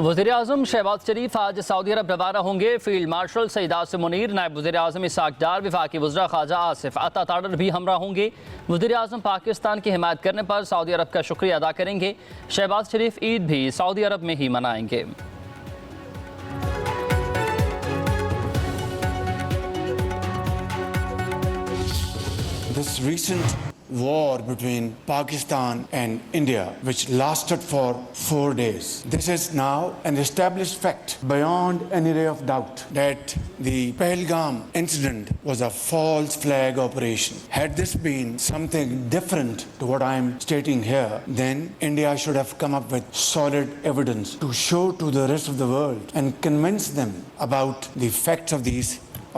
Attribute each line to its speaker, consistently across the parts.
Speaker 1: वज़ीर-ए-आज़म शहबाज शरीफ आज सऊदी अरब रवाना होंगे। फील्ड मार्शल सईद आसिम मुनीर, नायब वज़ीर-ए-आज़म इसहाक डार, वफाकी वज़रा ख्वाजा आसिफ अता ताडर भी हमरा होंगे। वज़ीर-ए-आज़म पाकिस्तान की हिमायत करने पर सऊदी अरब का शुक्रिया अदा करेंगे। शहबाज शरीफ ईद भी सऊदी अरब में ही मनाएंगे।
Speaker 2: This recent war between Pakistan and India, which lasted for 4 days, this is now an established fact beyond any ray of doubt that the Pahalgam incident was a false flag operation. Had this been something different to what I am stating here, then India should have come up with solid evidence to show to the rest of the world and convince them about the facts of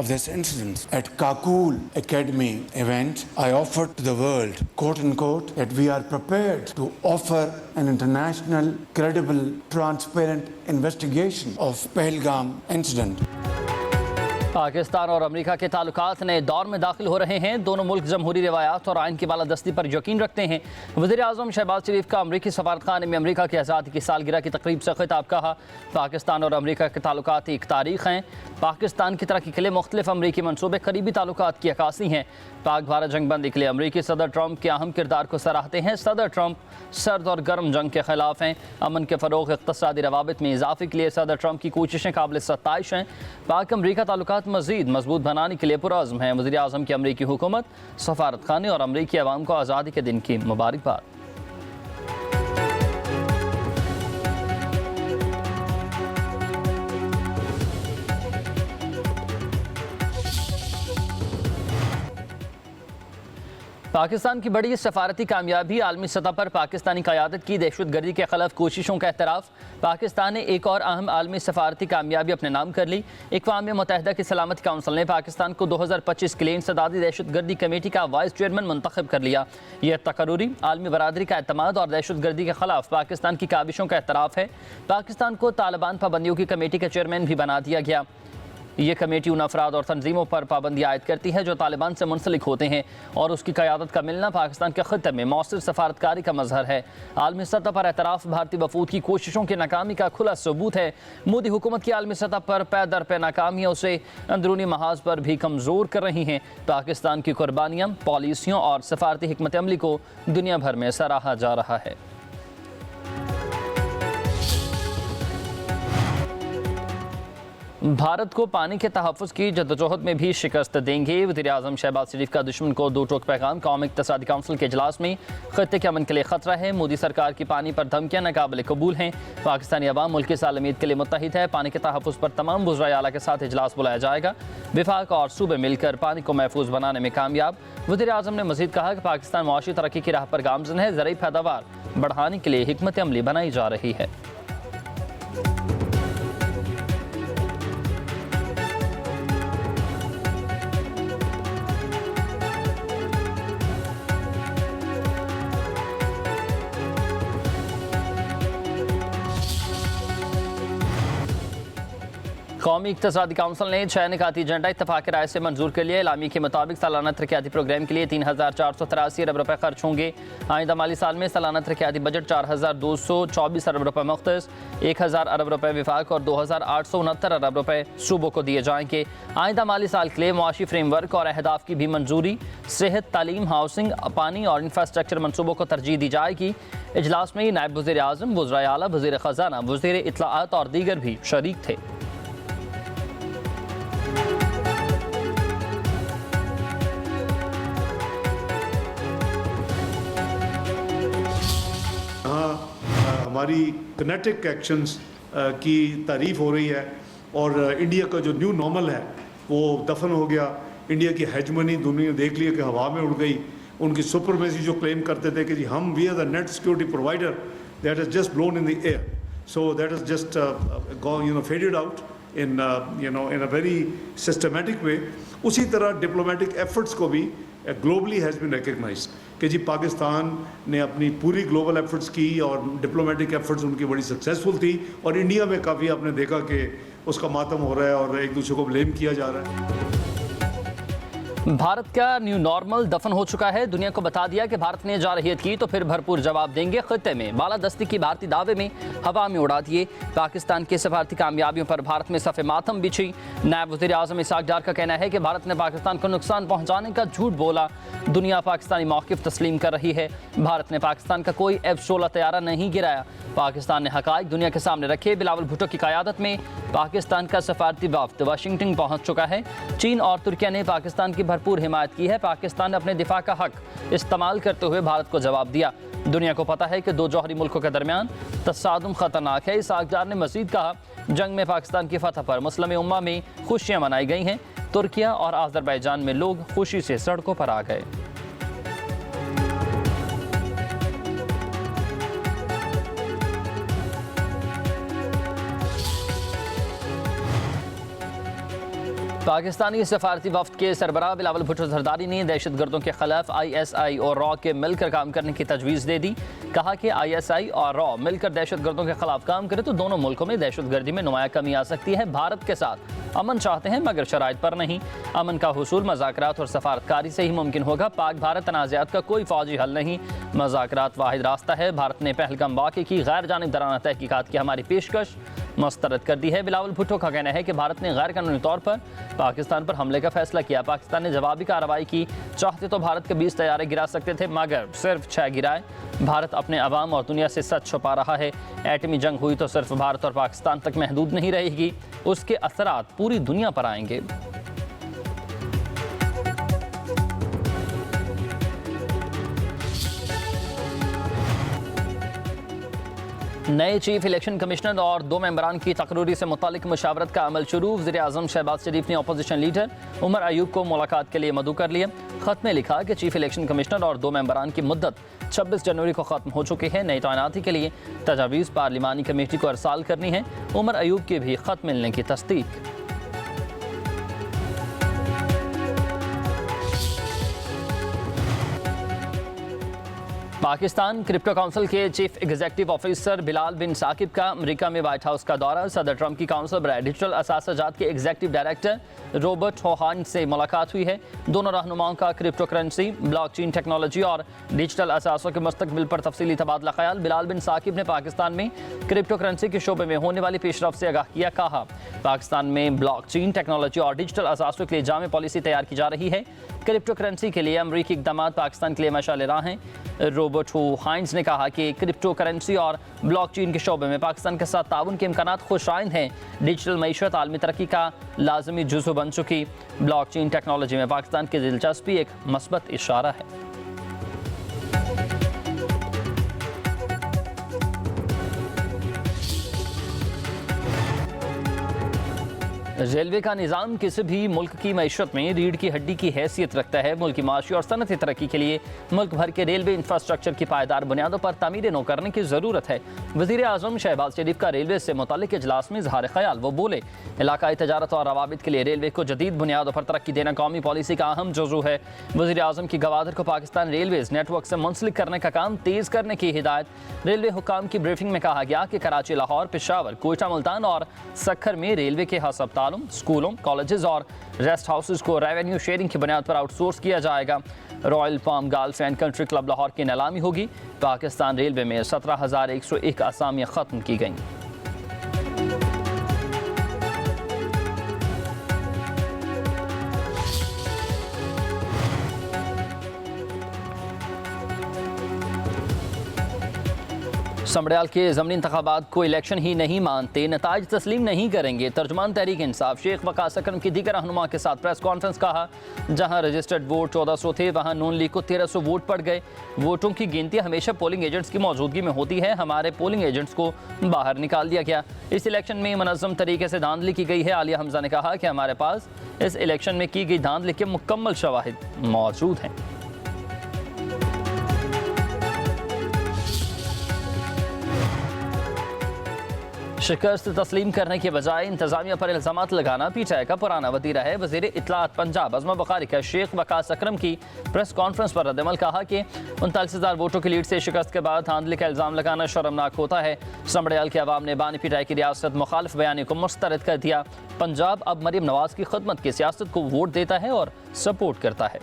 Speaker 2: this incident. At Kakul Academy event, I offered to the world, quote unquote, that we are prepared to offer an international, credible, transparent investigation of Pahalgam incident.
Speaker 1: Pakistan और America के ताल्लुकात नए दौर में दाखिल हो रहे हैं। दोनों मुल्क जमहूरी रिवायात और आइन की बालादस्ती पर यकीन रखते हैं। वज़ीर-ए-आज़म शहबाज शरीफ का अमरीकी सफारतखाने में अमेरिका की आज़ादी की सालगिरह की तकरीब से खिताब कहा। पाकिस्तान और अमेरिका के ताल्लुकात एक तारीख हैं। पाकिस्तान की तरक्की के लिए मुख्तलिफ अमरीकी मनसूबे करीबी ताल्लुकात की अक्कासी हैं। पाक भारत जंग बंदी के लिए अमरीकी सदर ट्रंप के अहम किरदार को सराहते हैं। सदर ट्रंप सर्द और गर्म जंग के खिलाफ हैं। अमन के फ़रोग़, इक़्तिसादी रवाबित में इजाफ़े के लिए सदर ट्रंप की कोशिशें काबिल सत्ताइश हैं। पाक अमरीका ताल्लुकात मज़ीद मजबूत बनाने के लिए पुरअज़्म हैं। वज़ीर-ए-आज़म की अमरीकी हुकूमत, सफारतखाने और अमरीकी अवाम को आज़ादी के दिन की मुबारकबाद। पाकिस्तान की बड़ी सफारती कामयाबी, आलमी सतह पर पाकिस्तानी क़यादत की दहशतगर्दी के खिलाफ कोशिशों का एतराफ़। पाकिस्तान ने एक और अहम आलमी सफारती कामयाबी अपने नाम कर ली। अक़वाम मुत्तहिदा की सलामती काउंसिल ने पाकिस्तान को 2025 के लिए इंसदादी दहशतगर्दी कमेटी का वाइस चेयरमैन मुंतखब कर लिया। यह तकर्रुरी आलमी बरादरी का एतमाद और दहशतगर्दी के खिलाफ पाकिस्तान की काबिशों का एतराफ़ है। पाकिस्तान को तालिबान पाबंदियों की कमेटी का चेयरमैन भी बना दिया गया। ये कमेटी उन अफराद और तंजीमों पर पाबंदी आयद करती है जो तालिबान से मुंसलिक होते हैं, और उसकी क़यादत का मिलना पाकिस्तान के ख़त्ते में मौसर सफारतकारी का मजहर है। आलमी सतह पर एतराफ़ भारतीय वफूद की कोशिशों की नाकामी का खुला सबूत है। मोदी हुकूमत की आलमी सतह पर पै दर पे नाकामियाँ उसे अंदरूनी महाज पर भी कमज़ोर कर रही हैं। पाकिस्तान की कुर्बानियाँ, पॉलिसियों और सफारती हिकमत अमली को दुनिया भर में सराहा जा रहा है। भारत को पानी के तहफ़्फ़ुज़ की जद्दोजहद में भी शिकस्त देंगे। वज़ीर-ए-आज़म शहबाज शरीफ का दुश्मन को दो टोक पैगाम। कौमी इक़्तिसादी काउंसिल के इजलास में ख़त्ते के अमन के लिए ख़तरा है। मोदी सरकार की पानी पर धमकियाँ नाकाबिल कबूल हैं। पाकिस्तानी अवाम मुल्क की सालमियत के लिए मुत्तहिद है। पानी के तहफ़्फ़ुज़ पर तमाम वज़राए आला के साथ इजलास बुलाया जाएगा। विफाक और सूबे मिलकर पानी को महफूज बनाने में कामयाब। वज़ीर-ए-आज़म ने मज़ीद कहा कि पाकिस्तान मुआशी तरक्की की राह पर गामज़न है। ज़रूरी पैदावार बढ़ाने के लिए हिकमत अमली बनाई जा रही है। कौमी इक़्तिसादी काउंसिल ने 6 निकाती एजेंडा इत्तफ़ाक़ राय से मंजूर कर लिया। इलामी के मुताबिक सालाना तरक्याती प्रोग्राम के लिए 3,483 अरब रुपये खर्च होंगे। आइंदा माली साल में सालाना तरक्याती बजट 4,224 अरब रुपये मुख्तस, 1,000 अरब रुपये विफाक और 2,869 अरब रुपये सूबों को दिए जाएंगे। आइंदा माली साल के लिए मुआशी फ्रेमवर्क और अहदाफ की भी मंजूरी। सेहत, तालीम, हाउसिंग, पानी और इंफ्रास्ट्रक्चर मनसूबों को तरजीह दी जाएगी। इजलास में नायब वज़ीर-ए-आज़म, वज़राए आला, वज़ीर ख़ज़ाना, वज़ीर इत्तलाआत और दीगर भी शरीक थे।
Speaker 3: हमारी किनेटिक एक्शंस की तारीफ़ हो रही है और इंडिया का जो न्यू नॉर्मल है वो दफन हो गया। इंडिया की हेजमनी दुनिया देख लिया कि हवा में उड़ गई। उनकी सुपरमेसी जो क्लेम करते थे कि जी हम we are the net security provider, that is just blown in the air. So that is just faded out in in a very systematic way. उसी तरह डिप्लोमेटिक एफर्ट्स को भी ग्लोबली हैज़ बीन रिकग्नाइज्ड कि जी पाकिस्तान ने अपनी पूरी global efforts की और डिप्लोमेटिक एफर्ट्स उनकी बड़ी सक्सेसफुल थी, और इंडिया में काफ़ी आपने देखा कि उसका मातम हो रहा है और एक दूसरे को ब्लेम किया जा रहा है।
Speaker 1: भारत का न्यू नॉर्मल दफन हो चुका है। दुनिया को बता दिया कि भारत ने जारहियत की तो फिर भरपूर जवाब देंगे। खित्ते में बालादस्ती की भारतीय दावे में हवा में उड़ा दिए। पाकिस्तान की सफारती कामयाबियों पर भारत में सफ़े मातम बिछी। नायब वज़ीर आज़म इसहाक डार का कहना है कि भारत ने पाकिस्तान को नुकसान पहुँचाने का झूठ बोला। दुनिया पाकिस्तानी मौक़िफ़ तस्लीम कर रही है। भारत ने पाकिस्तान का कोई F-16 तैयारा नहीं गिराया। पाकिस्तान ने हक़ाइक़ दुनिया के सामने रखे। बिलावल भुट्टो की क़यादत में पाकिस्तान का सफारती वफ़द वाशिंगटन पहुँच चुका है। चीन और तुर्किया ने पाकिस्तान की भरपूर हिमायत की है। पाकिस्तान ने अपने दिफा का हक इस्तेमाल करते हुए भारत को जवाब दिया। दुनिया को पता है कि दो जौहरी मुल्कों के दरमियान तसादुम खतरनाक है। इसहाक डार ने मज़ीद कहा, जंग में पाकिस्तान की फतह पर मुस्लिम उम्मा में खुशियाँ मनाई गई हैं। तुर्किया और आज़रबाईजान में लोग खुशी से सड़कों पर आ गए। पाकिस्तानी सफारती वफ़द के सरबराह बिलावल भुट्टो ज़रदारी ने दहशतगर्दों के खिलाफ ISI और रॉ के मिलकर काम करने की तजवीज़ दे दी। कहा कि ISI और रॉ मिलकर दहशतगर्दों के खिलाफ काम करें तो दोनों मुल्कों में दहशतगर्दी में नुमाया कमी आ सकती है। भारत के साथ अमन चाहते हैं मगर शराइत पर नहीं। अमन का हुसूल मज़ाकरात और सफारतकारी से ही मुमकिन होगा। पाक भारत तनाज़ात का कोई फ़ौजी हल नहीं, मज़ाकरात वाहिद रास्ता है। भारत ने पहलगाम वाक़े की गैर जानिबदाराना तहकीकात की हमारी पेशकश मुस्तरद कर दी है। बिलावल भुट्टो का कहना है कि भारत ने गैर कानूनी तौर पर पाकिस्तान पर हमले का फैसला किया। पाकिस्तान ने जवाबी कार्रवाई की। चाहते तो भारत के 20 तैयारे गिरा सकते थे मगर सिर्फ 6 गिराए। भारत अपने अवाम और दुनिया से सच छुपा रहा है। एटमी जंग हुई तो सिर्फ भारत और पाकिस्तान तक महदूद नहीं रहेगी, उसके असरात पूरी दुनिया पर आएंगे। नए चीफ इलेक्शन कमिश्नर और 2 मेंबरान की तकरीरी से मुतालिक मुशावरत का अमल शुरू। वज़ीर आज़म शहबाज शरीफ ने अपोजिशन लीडर उमर अयूब को मुलाकात के लिए मदऊ कर लिया। ख़त में लिखा कि चीफ इलेक्शन कमिश्नर और 2 मेंबरान की मुद्दत 26 जनवरी को ख़त्म हो चुकी है। नई तैनाती के लिए तजावीज़ पार्लिमानी कमेटी को अरसाल करनी है। उमर अयूब के भी ख़त मिलने की तस्दीक। पाकिस्तान क्रिप्टो काउंसिल के चीफ एग्जीक्यूटिव ऑफिसर बिलाल बिन साकिब का अमेरिका में व्हाइट हाउस का दौरा। सदर ट्रंप की काउंसिल बराए डिजिटल असासाजात के एग्जीक्यूटिव डायरेक्टर रॉबर्ट होहान से मुलाकात हुई है। दोनों रहनुमाओं का क्रिप्टो करेंसी, ब्लॉकचेन टेक्नोलॉजी और डिजिटल असासों के मुस्तकबिल पर तफसीली तबादला ख्याल। बिलाल बिन साकिब ने पाकिस्तान में क्रिप्टो करेंसी के शोबे में होने वाली पेशरफ से आगाह किया। कहा, पाकिस्तान में ब्लॉकचेन टेक्नोलॉजी और डिजिटल असासों के लिए जामे पॉलिसी तैयार की जा रही है। क्रिप्टो करेंसी के लिए अमरीकी इक़दाम पाकिस्तान के लिए मशाल राह हैं। रॉबर्ट हाइंस ने कहा कि क्रिप्टो करेंसी और ब्लॉकचेन के शोबे में पाकिस्तान के साथ ताउन के इम्कानात खुशआइंद हैं। डिजिटल मईशत आलमी तरक्की का लाजमी जुज़्व बन चुकी। ब्लॉकचेन टेक्नोलॉजी में पाकिस्तान की दिलचस्पी एक मस्बत इशारा है। रेलवे का निज़ाम किसी भी मुल्क की मईशत में रीढ़ की हड्डी की हैसियत रखता है। मुल्क की माशी और सनती तरक्की के लिए मुल्क भर के रेलवे इंफ्रास्ट्रक्चर की पायदार बुनियादों पर तामीर नो करने की ज़रूरत है। वज़ीर आज़म शहबाज शरीफ का रेलवे से मुताल्लिक़ इजलास में इज़हार ख्याल। वो बोले, इलाकाई तजारत और रवाबित के लिए रेलवे को जदीद बुनियादों पर तरक्की देना कौमी पॉलिसी का अहम जुज़ू है। वज़ीर आज़म की गवादर को पाकिस्तान रेलवेज़ नेटवर्क से मुंसलिक करने का काम तेज़ करने की हिदायत। रेलवे हुकाम की ब्रीफिंग में कहा गया कि कराची, लाहौर, पेशावर, कोयटा, मुल्तान और सक्खर में रेलवे के हस्पतालों, स्कूलों, कॉलेजेस और रेस्ट हाउसेस को रेवेन्यू शेयरिंग की बुनियाद पर आउटसोर्स किया जाएगा। Royal palm golf and country club Lahore की नीलामी होगी। पाकिस्तान रेलवे में 17,101 असामियाँ ख़त्म की गईं। समड़ियाल के ज़मनी इंतखाबात को इलेक्शन ही नहीं मानते, नताइज तस्लीम नहीं करेंगे। तर्जुमान तहरीक इंसाफ शेख वकास अकरम की दीगर रहनुमा के साथ प्रेस कॉन्फ्रेंस। कहा, जहां रजिस्टर्ड वोट 1400 थे वहां नून लीग को 1300 वोट पड़ गए। वोटों की गिनती हमेशा पोलिंग एजेंट्स की मौजूदगी में होती है। हमारे पोलिंग एजेंट्स को बाहर निकाल दिया गया। इस इलेक्शन में मनज़्ज़म तरीके से धांधली की गई है। आलिया हमजा ने कहा कि हमारे पास इस इलेक्शन में की गई धांधली के मुकम्मल शवाहिद मौजूद हैं। शिकस्त तस्लीम करने के बजाय इंतजामिया पर इल्जामात लगाना पीटीआई का पुराना वतीरा है। वज़ीर इत्तलात पंजाब अज़मा बुखारी का शेख वकास अकरम की प्रेस कॉन्फ्रेंस पर रद्दअमल कहा कि 39,000 वोटों की लीड से शिकस्त के बाद धांधली का इल्ज़ाम लगाना शर्मनाक होता है। समड़ियाल के अवाम ने बानी पीटीआई की रियासत मुखालिफ बयानी को मुस्तरद कर दिया। पंजाब अब मरीम नवाज की खिदमत की सियासत को वोट देता है और सपोर्ट करता है।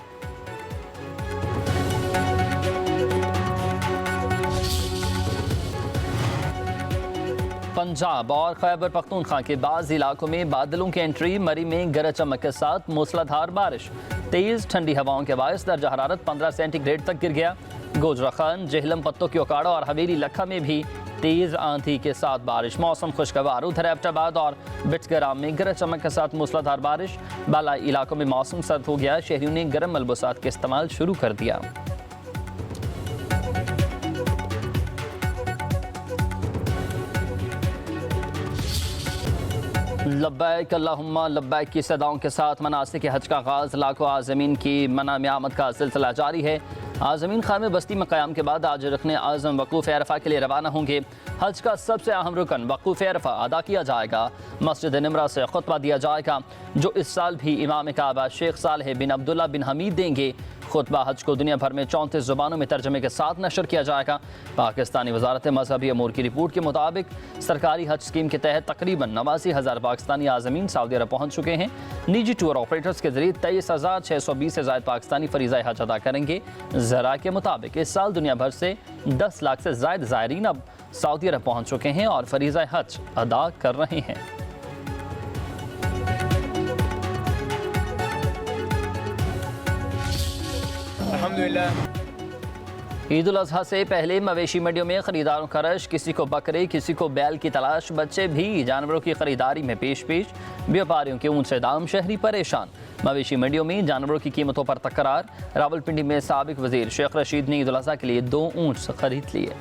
Speaker 1: पंजाब और खैबर पख्तूनख्वा के बाज़ इलाकों में बादलों की एंट्री, मरी में गरज चमक के साथ मूसलाधार बारिश, तेज़ ठंडी हवाओं के बायस दर्जा हरारत 15 सेंटीग्रेड तक गिर गया। गोजराखान, जेहलम, पत्तों की ओकाड़ा और हवेली लखा में भी तेज़ आंधी के साथ बारिश। मौसम खुशगवार, उधर एबटाबाद और बिटगराम में गरज चमक के साथ मूसलाधार बारिश। बाला इलाकों में मौसम सर्द हो गया। शहरियों ने गर्म मलबूसात का इस्तेमाल शुरू कर दिया। लब्बैक अल्लाहुम्मा लब्बैक की सदाओं के साथ मनासिक हज का आगाज़, लाखों आज़मीन की मना में आमद का सिलसिला जारी है। आज़मीन खामे बस्ती में क़याम के बाद आज रुकने आज़म वक़ूफ़ अरफ़ा के लिए रवाना होंगे। हज का सबसे अहम रुकन वक़ूफ़ अरफ़ा अदा किया जाएगा। मस्जिद निमरा से खुतबा दिया जाएगा, जो इस साल भी इमाम काबा शेख सालेह बिन अब्दुल्ला बिन हमीद देंगे। खुतबा हज को दुनिया भर में 34 ज़ुबानों में तर्जमे के साथ नशर किया जाएगा। पाकिस्तानी वज़ारत मज़हबी अमूर की रिपोर्ट के मुताबिक सरकारी हज स्कीम के तहत तकरीबन 89,000 पाकिस्तानी आज़मीन सऊदी अरब पहुँच चुके हैं। निजी टूर ऑपरेटर्स के जरिए 23,620 से ज़ायद पाकिस्तानी फरीज़ा हज अदा करेंगे। ज़रा के मुताबिक इस साल दुनिया भर से 10 लाख से ज़ायद ज़ायरीन अब सऊदी अरब पहुँच चुके हैं और फरीज़ा हज अदा कर रहे हैं। ईद उल अज़हा से पहले मवेशी मंडियों में खरीदारों का रश, किसी को बकरे किसी को बैल की तलाश। बच्चे भी जानवरों की खरीदारी में पेश व्यापारियों के ऊंचे दाम, शहरी परेशान। मवेशी मंडियों में जानवरों की कीमतों पर तकरार। रावलपिंडी में साबिक वजीर शेख रशीद ने ईद उल अज़हा के लिए 2 ऊंट खरीद लिए।